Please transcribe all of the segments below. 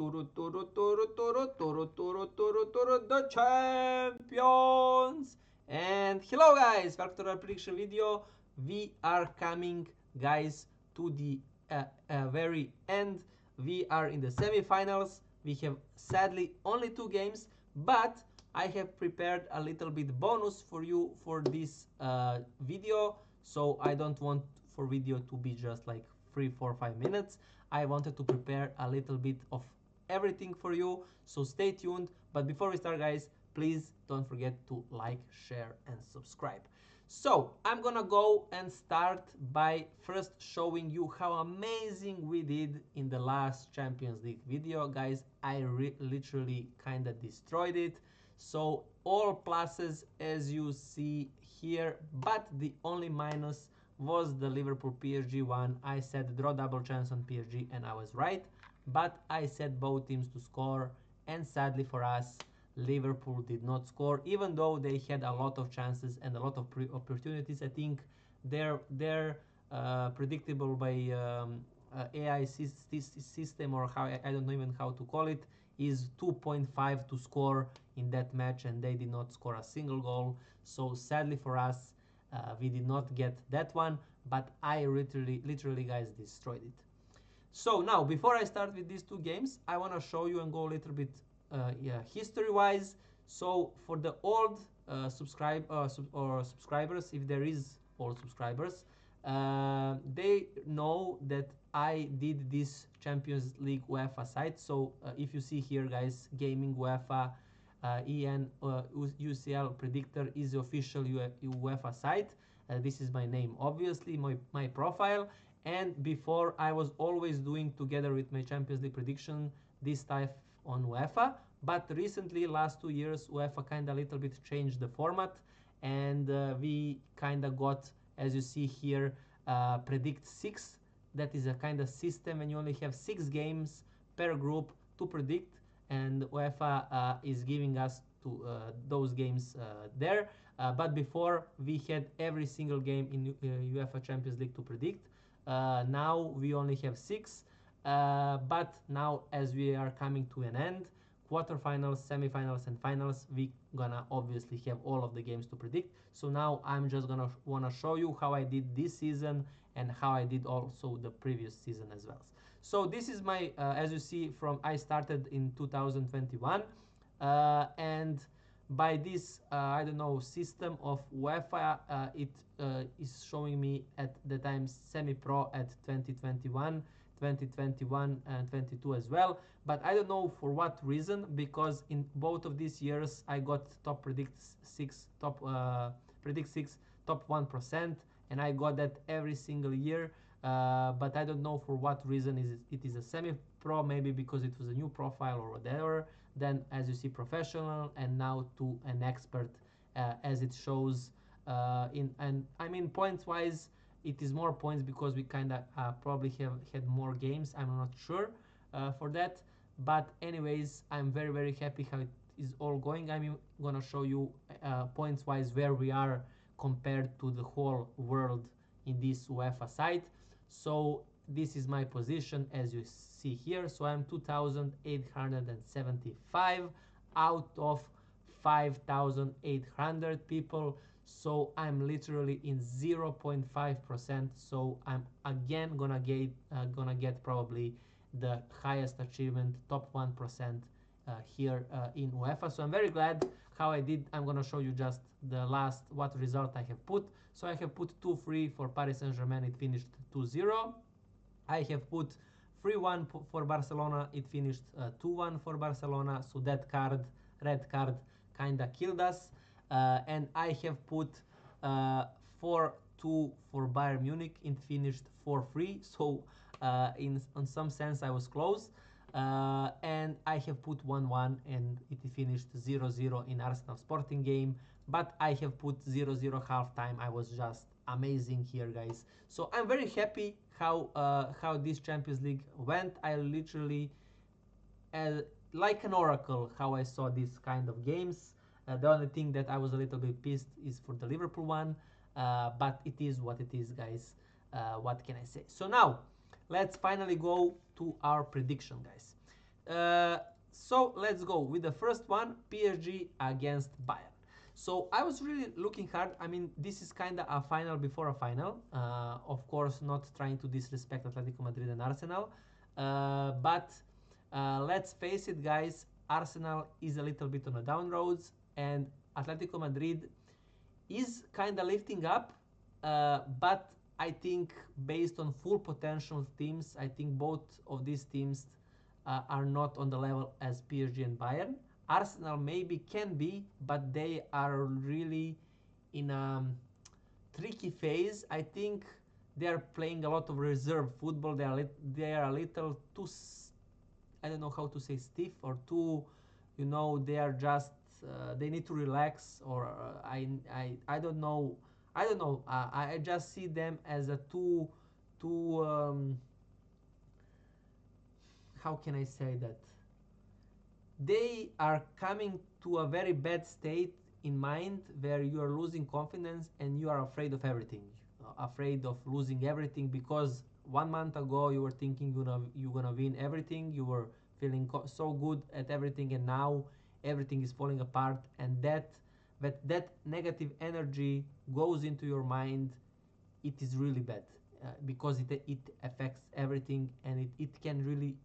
the champions. And hello guys, welcome to our prediction video. We are coming, guys, to the very end. We are in the semi-finals. We have sadly only 2 games, but I have prepared a little bit bonus for you for this video. So I don't want for video to be just like 3, 4, 5 minutes. I wanted to prepare a little bit of everything for you, so stay tuned. But before we start, guys, please don't forget to like, share and subscribe. So I'm gonna go and start by first showing you how amazing we did in the last Champions League video, guys. I literally kind of destroyed it. So all pluses as you see here, but the only minus was the Liverpool PSG one. I said draw double chance on PSG and I was right, but I said both teams to score, and sadly for us, Liverpool did not score, even though they had a lot of chances and a lot of opportunities. I think they're predictable by AI system, or how, I don't know even how to call it, is 2.5 to score in that match, and they did not score a single goal. So sadly for us, we did not get that one, but I literally guys destroyed it. So now, before I start with these 2 games, I want to show you and go a little bit history wise. So for the old subscribers, if there is old subscribers, they know that I did this Champions League UEFA site. So if you see here, guys, gaming UEFA EN UCL predictor is the official UEFA site. This is my name, obviously, my profile. And before, I was always doing together with my Champions League prediction this type on UEFA. But recently, last 2 years, UEFA kind of a little bit changed the format, and we kind of got, as you see here, predict 6. That is a kind of system, and you only have 6 games per group to predict, and UEFA is giving us to those games there. But before, we had every single game in UEFA Champions League to predict. Now we only have 6, but now as we are coming to an end, quarterfinals, semifinals and finals, we gonna obviously have all of the games to predict. So now I'm just gonna wanna show you how I did this season and how I did also the previous season as well. So this is my as you see, from I started in 2021, and by this I don't know, system of UEFA, it is showing me at the time semi-pro at 2021, 2021 and 22 as well. But I don't know for what reason, because in both of these years I got top predict 6 top 1%, and I got that every single year. But I don't know for what reason it is a semi-pro, maybe because it was a new profile or whatever. Then as you see, professional, and now to an expert, as it shows and I mean, points wise, it is more points because we kind of probably have had more games. I'm not sure for that, but anyways, I'm very happy how it is all going. I'm gonna show you points wise where we are compared to the whole world in this UEFA site. So this is my position, as you see here. So I'm 2,875 out of 5,800 people. So I'm literally in 0.5%. So I'm again gonna get probably the highest achievement, top 1% here in UEFA. So I'm very glad how I did. I'm gonna show you just the last what result I have put. So I have put 2-3 for Paris Saint-Germain, it finished 2-0. I have put 3-1 for Barcelona, it finished 2-1 for Barcelona. So that red card, kinda killed us. And I have put 4-2 for Bayern Munich, it finished 4-3. So in some sense I was close. And I have put 1-1 and it finished 0-0 in Arsenal Sporting game. But I have put 0-0 halftime. I was just amazing here, guys. So I'm very happy how this Champions League went. I literally like an oracle how I saw these kind of games. The only thing that I was a little bit pissed is for the Liverpool one, but it is what it is, guys. What can I say? So now let's finally go to our prediction, guys. Uh, so let's go with the first one, PSG against Bayern. So I was really looking hard. I mean, this is kind of a final before a final. Of course, not trying to disrespect Atletico Madrid and Arsenal, but let's face it, guys. Arsenal is a little bit on the down roads, and Atletico Madrid is kind of lifting up, but I think based on full potential teams, I think both of these teams are not on the level as PSG and Bayern. Arsenal maybe can be, but they are really in a tricky phase. I think they are playing a lot of reserve football. They are a little too, I don't know how to say, stiff or too, you know, they are just they need to relax, or I don't know. I don't know. I just see them as a too how can I say that? They are coming to a very bad state in mind where you are losing confidence and you are afraid of everything, afraid of losing everything, because 1 month ago you were thinking you're gonna win everything, you were feeling so good at everything, and now everything is falling apart, and that negative energy goes into your mind. It is really bad, because it affects everything, and it can really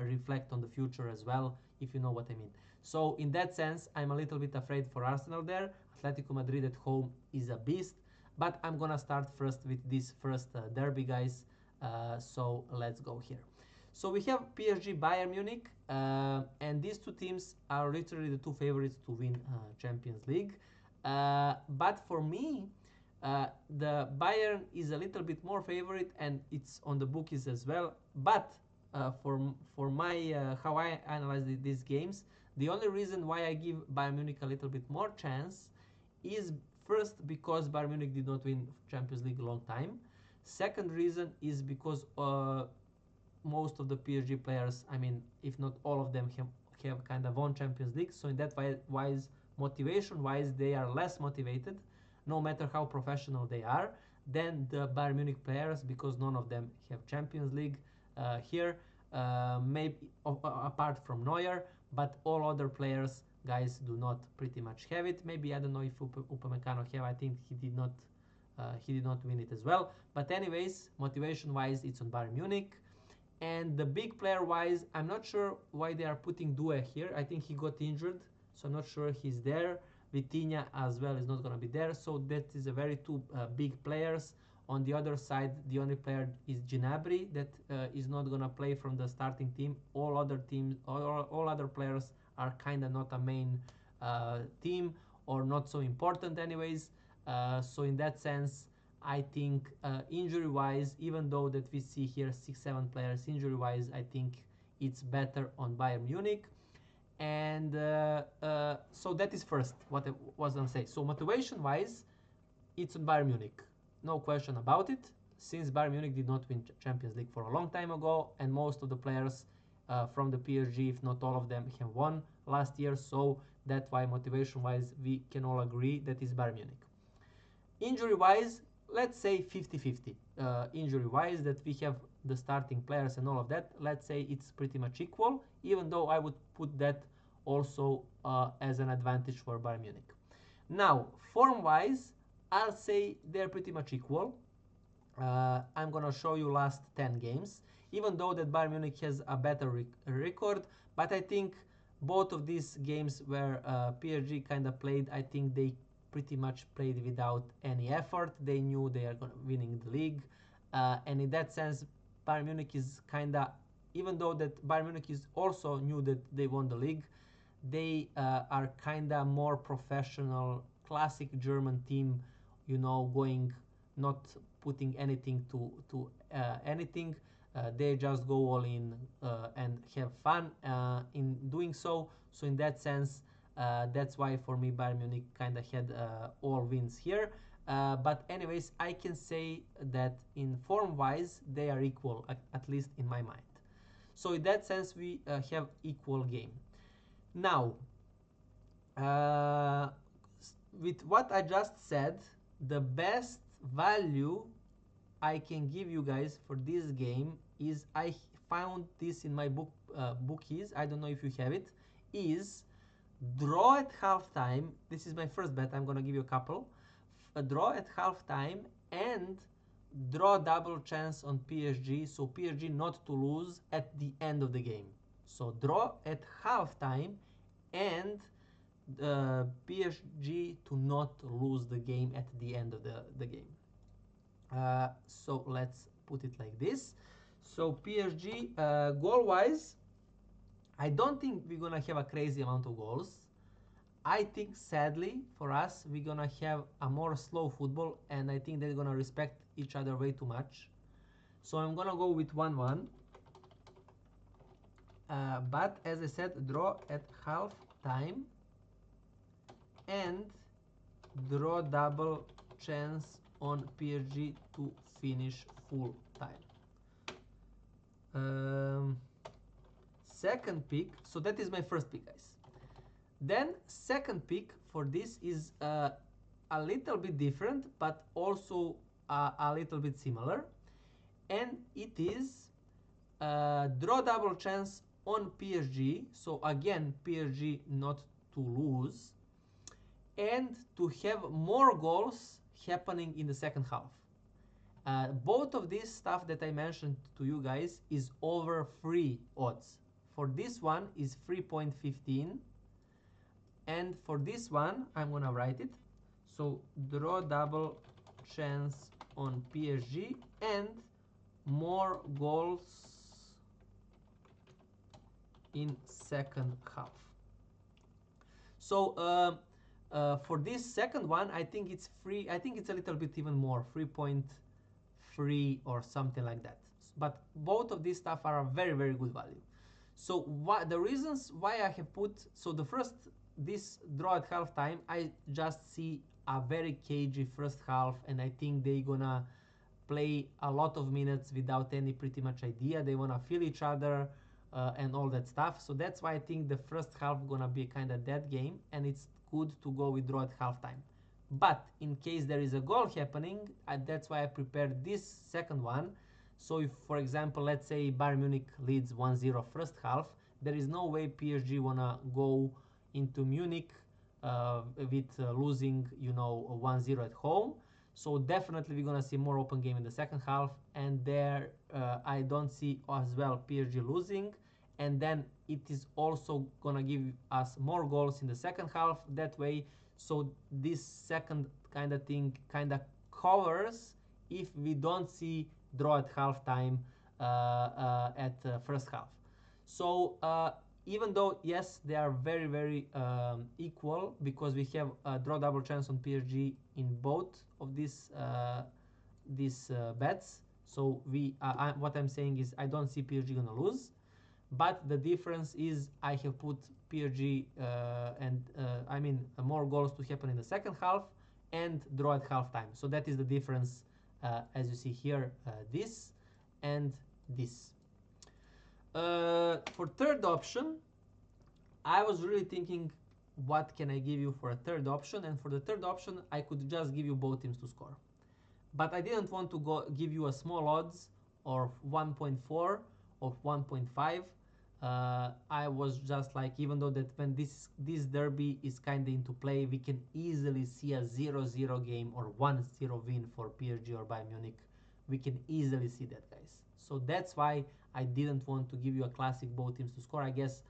reflect on the future as well, if you know what I mean. So in that sense, I'm a little bit afraid for Arsenal there. Atletico Madrid at home is a beast, but I'm gonna start first with this first derby, guys. So let's go here. So we have PSG Bayern Munich, and these two teams are literally the two favorites to win Champions League. But for me, the Bayern is a little bit more favorite, and it's on the bookies as well. But for my how I analyze these games, the only reason why I give Bayern Munich a little bit more chance is first because Bayern Munich did not win Champions League a long time. Second reason is because most of the PSG players, I mean, if not all of them, have kind of won Champions League. So in that wise, motivation-wise, they are less motivated, no matter how professional they are, than the Bayern Munich players, because none of them have Champions League here, maybe apart from Neuer, but all other players, guys, do not pretty much have it. Maybe I don't know if Upamecano have. I think he did not. He did not win it as well. But anyways, motivation-wise, it's on Bayern Munich. And the big player-wise, I'm not sure why they are putting Due here. I think he got injured, so I'm not sure he's there. Vitinha as well is not going to be there. So that is a very two big players. On the other side, the only player is Gnabry that is not going to play from the starting team. All other teams, all other players are kind of not a main team, or not so important anyways. So in that sense, I think injury-wise, even though that we see here 6-7 players injury-wise, I think it's better on Bayern Munich. And so that is first what I was going to say. So motivation-wise, it's on Bayern Munich. No question about it, since Bayern Munich did not win Champions League for a long time ago, and most of the players from the PSG, if not all of them, have won last year. So that's why motivation-wise, we can all agree that is Bayern Munich. Injury-wise, let's say 50-50. Injury-wise, that we have the starting players and all of that, let's say it's pretty much equal, even though I would put that also as an advantage for Bayern Munich. Now, form-wise, I'll say they're pretty much equal. I'm gonna show you last 10 games, even though that Bayern Munich has a better record, but I think both of these games where PSG kind of played, I think they pretty much played without any effort. They knew they are winning the league, and in that sense, Bayern Munich is kind of, even though that Bayern Munich is also knew that they won the league, they are kind of more professional, classic German team, you know, going, not putting anything to anything. They just go all in and have fun in doing so. So in that sense, that's why for me Bayern Munich kind of had all wins here. But anyways, I can say that in form-wise, they are equal, at least in my mind. So in that sense, we have equal game. Now, with what I just said, the best value I can give you guys for this game is, I found this in my bookies, I don't know if you have it, is draw at halftime. This is my first bet. I'm gonna give you a couple. Draw at halftime and draw double chance on PSG, so PSG not to lose at the end of the game. So draw at halftime and PSG to not lose the game at the end of the game. So let's put it like this. So PSG goal wise, I don't think we're gonna have a crazy amount of goals. I think sadly for us we're gonna have a more slow football, and I think they're gonna respect each other way too much. So I'm gonna go with 1-1. But as I said, draw at half time and draw double chance on PSG to finish full time. Second pick, so that is my first pick, guys. Then second pick for this is a little bit different, but also a little bit similar, and it is draw double chance on PSG. So again, PSG not to lose, and to have more goals happening in the second half. Both of this stuff that I mentioned to you guys is over 3 odds. For this one is 3.15, and for this one I'm gonna write it. So draw double chance on PSG and more goals in second half. So for this second one, I think it's free. I think it's a little bit even more, 3.3 or something like that. But both of these stuff are a very, very good value. So what the reasons why I have put, so the first, this draw at halftime, I just see a very cagey first half, and I think they're gonna play a lot of minutes without any pretty much idea. They wanna feel each other and all that stuff. So that's why I think the first half gonna be kind of dead game, and it's good to go with draw at halftime. But in case there is a goal happening, that's why I prepared this second one. So if, for example, let's say Bayern Munich leads 1-0 first half, there is no way PSG wanna go into Munich with losing, 1-0 at home. So definitely we're gonna see more open game in the second half, and there I don't see as well PSG losing, and then it is also gonna give us more goals in the second half that way. So this second kind of thing kind of covers if we don't see draw at halftime at first half. So even though yes, they are very, very equal, because we have a draw double chance on PSG in both of these bets. So what I'm saying is I don't see PSG gonna lose, but the difference is I have put PSG and I mean more goals to happen in the second half and draw at halftime. So that is the difference, as you see here, this and this. For third option, I was really thinking, what can I give you for a third option? And for the third option, I could just give you both teams to score. But I didn't want to give you a small odds of 1.4 or 1.5. I was just like, even though that when this derby is kind of into play, we can easily see a 0-0 game or 1-0 win for PSG or Bayern Munich. We can easily see that, guys. So that's why I didn't want to give you a classic both teams to score. I guess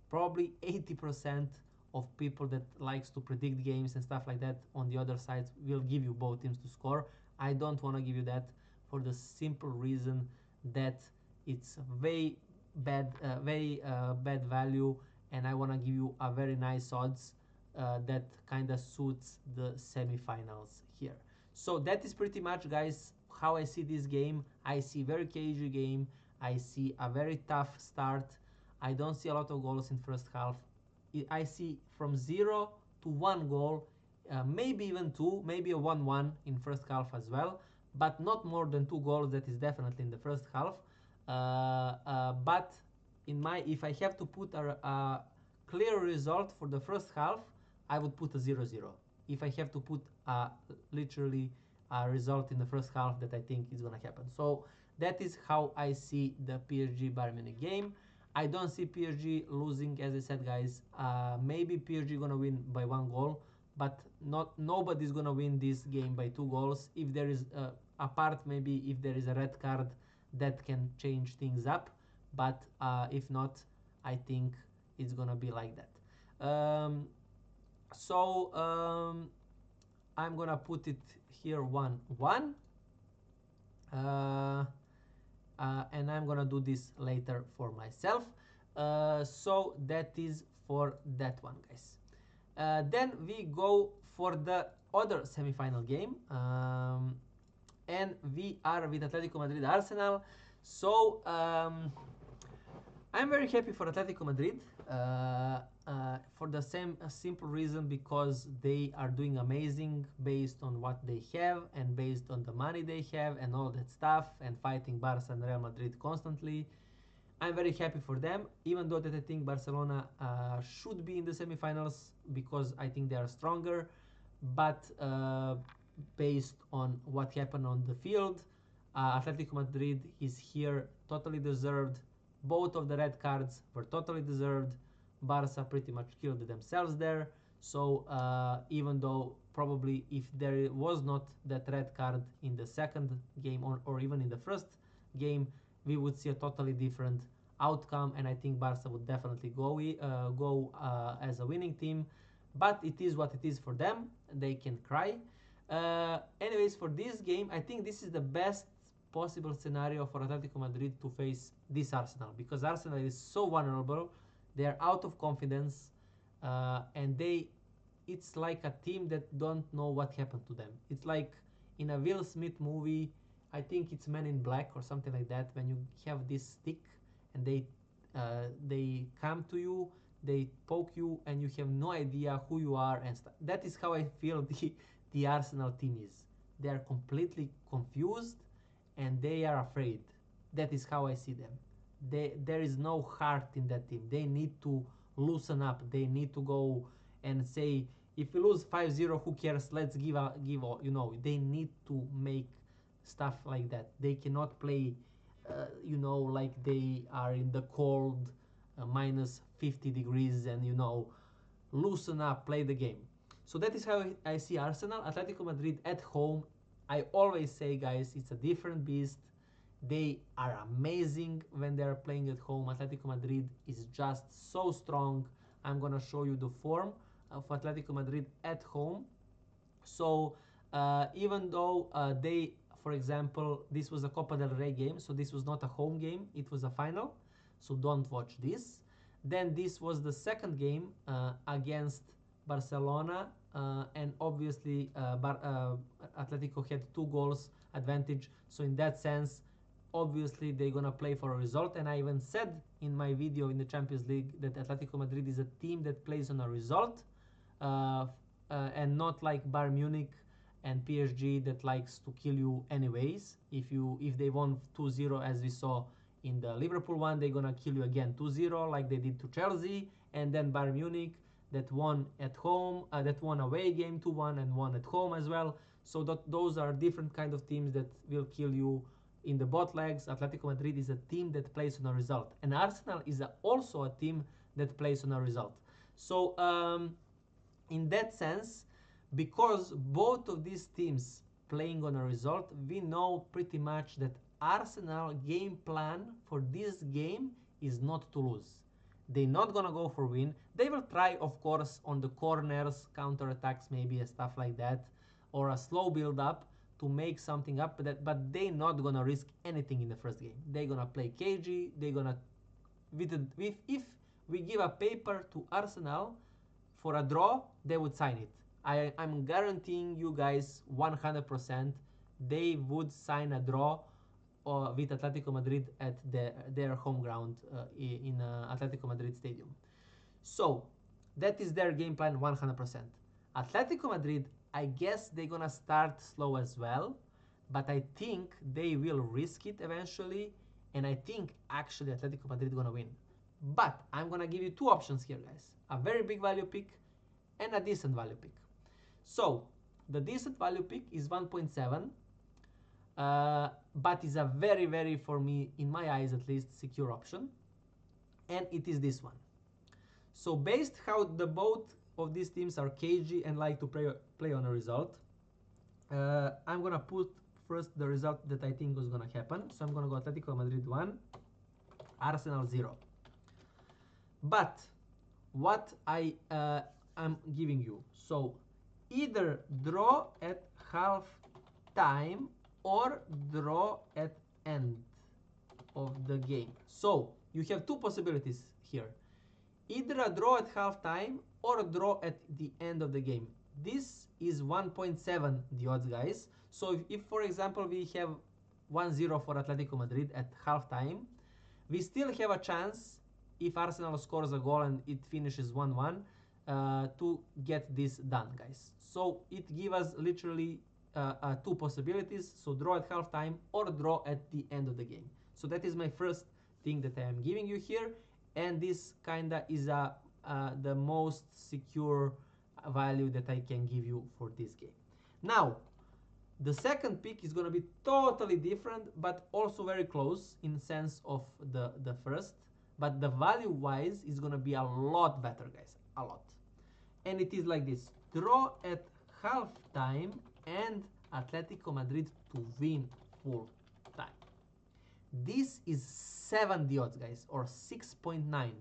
probably 80% of people that likes to predict games and stuff like that on the other sides will give you both teams to score. I don't want to give you that for the simple reason that it's very bad value, and I want to give you a very nice odds that kind of suits the semifinals here. So that is pretty much, guys, how I see this game. I see very cagey game. I see a very tough start. I don't see a lot of goals in first half. I see from 0 to 1 goal, maybe even 2, maybe a 1-1 in first half as well, but not more than 2 goals. That is definitely in the first half. But if I have to put a clear result for the first half, I would put a 0-0. If I have to put literally a result in the first half that I think is gonna happen. So that is how I see the PSG Bayern Munich game. I don't see PSG losing, as I said, guys. Maybe PSG gonna win by 1 goal, but nobody's gonna win this game by 2 goals. If there is apart, maybe if there is a red card, that can change things up. But if not, I think it's gonna be like that. So I'm gonna put it here 1-1. And I'm gonna do this later for myself. So that is for that one, guys. Then we go for the other semi-final game, and we are with Atletico Madrid Arsenal. So I'm very happy for Atletico Madrid, for the same simple reason, because they are doing amazing based on what they have and based on the money they have and all that stuff, and fighting Barca and Real Madrid constantly. I'm very happy for them, even though that I think Barcelona should be in the semifinals because I think they are stronger. But based on what happened on the field, Atletico Madrid is here, totally deserved. Both of the red cards were totally deserved. Barca pretty much killed themselves there. So even though probably if there was not that red card in the second game, or even in the first game, we would see a totally different outcome, and I think Barca would definitely go as a winning team. But it is what it is for them. They can cry. Anyways, for this game, I think this is the best possible scenario for Atletico Madrid to face this Arsenal, because Arsenal is so vulnerable. They are out of confidence, and it's like a team that don't know what happened to them. It's like in a Will Smith movie, I think it's Men in Black or something like that, when you have this stick and they come to you, they poke you, and you have no idea who you are and stuff. That is how I feel the Arsenal team is. They are completely confused and they are afraid. That is how I see them. There is no heart in that team. They need to loosen up. They need to go and say, if we lose 5-0, who cares? Let's give. They need to make stuff like that. They cannot play, like they are in the cold, minus 50 degrees, and loosen up, play the game. So that is how I see Arsenal. Atletico Madrid at home, I always say, guys, it's a different beast. They are amazing when they are playing at home. Atletico Madrid is just so strong. I'm gonna show you the form of Atletico Madrid at home. So even though for example, this was a Copa del Rey game, so this was not a home game, it was a final, so don't watch this. Then this was the second game against Barcelona, and obviously Atletico had 2 goals advantage, so in that sense, obviously they're gonna play for a result. And I even said in my video in the Champions League that Atletico Madrid is a team that plays on a result, and not like Bayern Munich and PSG that likes to kill you anyways. If they won 2-0, as we saw in the Liverpool one, they're gonna kill you again 2-0 like they did to Chelsea. And then Bayern Munich that won at home, that won away game 2-1 and won at home as well. So those are different kind of teams that will kill you in the both legs. Atletico Madrid is a team that plays on a result, and Arsenal is also a team that plays on a result. So in that sense, because both of these teams playing on a result, we know pretty much that Arsenal game plan for this game is not to lose. They're not gonna go for win. They will try, of course, on the corners, counter-attacks maybe, and stuff like that, or a slow build-up to make something up, but they're not gonna risk anything in the first game. They're gonna play cagey. They're gonna, if we give a paper to Arsenal for a draw, they would sign it. I'm guaranteeing you guys 100% they would sign a draw with Atletico Madrid at their home ground in Atletico Madrid Stadium. So that is their game plan 100%. Atletico Madrid, I guess they're gonna start slow as well, but I think they will risk it eventually, and I think actually Atletico Madrid gonna win. But I'm gonna give you two options here, guys. A very big value pick and a decent value pick. So the decent value pick is 1.7, but is a very, very, for me, in my eyes at least, secure option. and it is this one. So based how the both of these teams are cagey and like to play on a result, I'm gonna put first the result that I think was gonna happen. So I'm gonna go Atletico Madrid 1, Arsenal 0. But what I'm giving you, so either draw at half time or draw at end of the game. So you have two possibilities here, either a draw at half time or a draw at the end of the game. This is 1.7 the odds, guys. So if for example we have 1-0 for Atletico Madrid at half time, we still have a chance if Arsenal scores a goal and it finishes 1-1 to get this done, guys. So it gives us literally two possibilities, so draw at halftime or draw at the end of the game. So that is my first thing that I am giving you here, and this kinda is the most secure value that I can give you for this game. Now, the second pick is gonna be totally different, but also very close in sense of the first, but the value wise is gonna be a lot better, guys, a lot. And it is like this: draw at halftime and Atletico Madrid to win full time. This is 7 the odds, guys, or 6.9.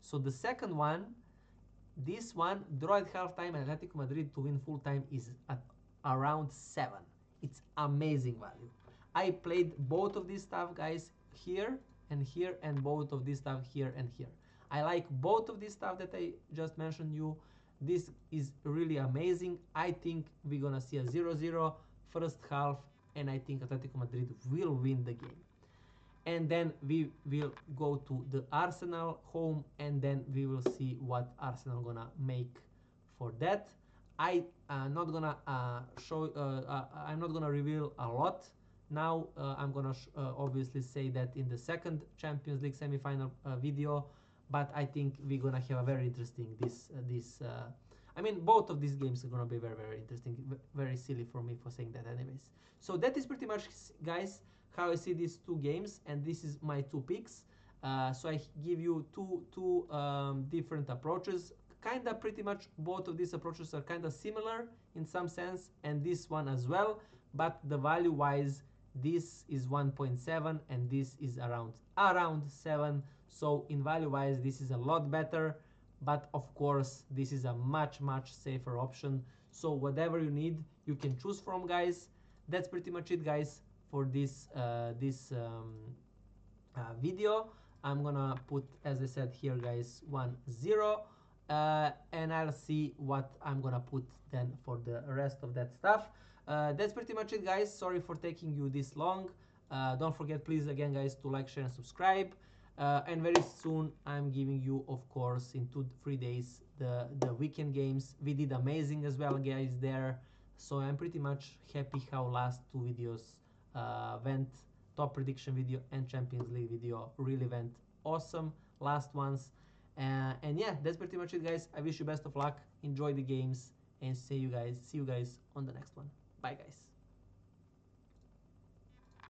So the second one, this one, draw at halftime and Atletico Madrid to win full time, is at around 7. It's amazing value. I played both of these stuff, guys, here and here, and both of this stuff here and here. I like both of this stuff that I just mentioned you. This is really amazing. I think we're gonna see a 0-0 first half, and I think Atletico Madrid will win the game. And then we will go to the Arsenal home, and then we will see what Arsenal gonna make for that. I'm not gonna I'm not gonna reveal a lot now. I'm gonna obviously say that in the second Champions League semi-final video, but I think we're gonna have a very interesting I mean, both of these games are gonna be very, very interesting. Very silly for me for saying that anyways. So that is pretty much, guys, how I see these two games, and this is my two picks. So I give you two different approaches. Kinda pretty much both of these approaches are kinda similar in some sense, and this one as well, but the value wise, this is 1.7 and this is around 7. So in value wise, this is a lot better, but of course this is a much safer option. So whatever you need, you can choose from, guys. That's pretty much it, guys, for this video. I'm gonna put, as I said here, guys, 1-0, and I'll see what I'm gonna put then for the rest of that stuff. That's pretty much it, guys. Sorry for taking you this long. Don't forget, please, again, guys, to like, share, and subscribe. And very soon I'm giving you, of course, in 2-3 days, the weekend games. We did amazing as well, guys, there. So I'm pretty much happy how last two videos went. Top prediction video and Champions League video really went awesome, last ones. And yeah, that's pretty much it, guys. I wish you best of luck, enjoy the games, and see you guys on the next one. Bye, guys.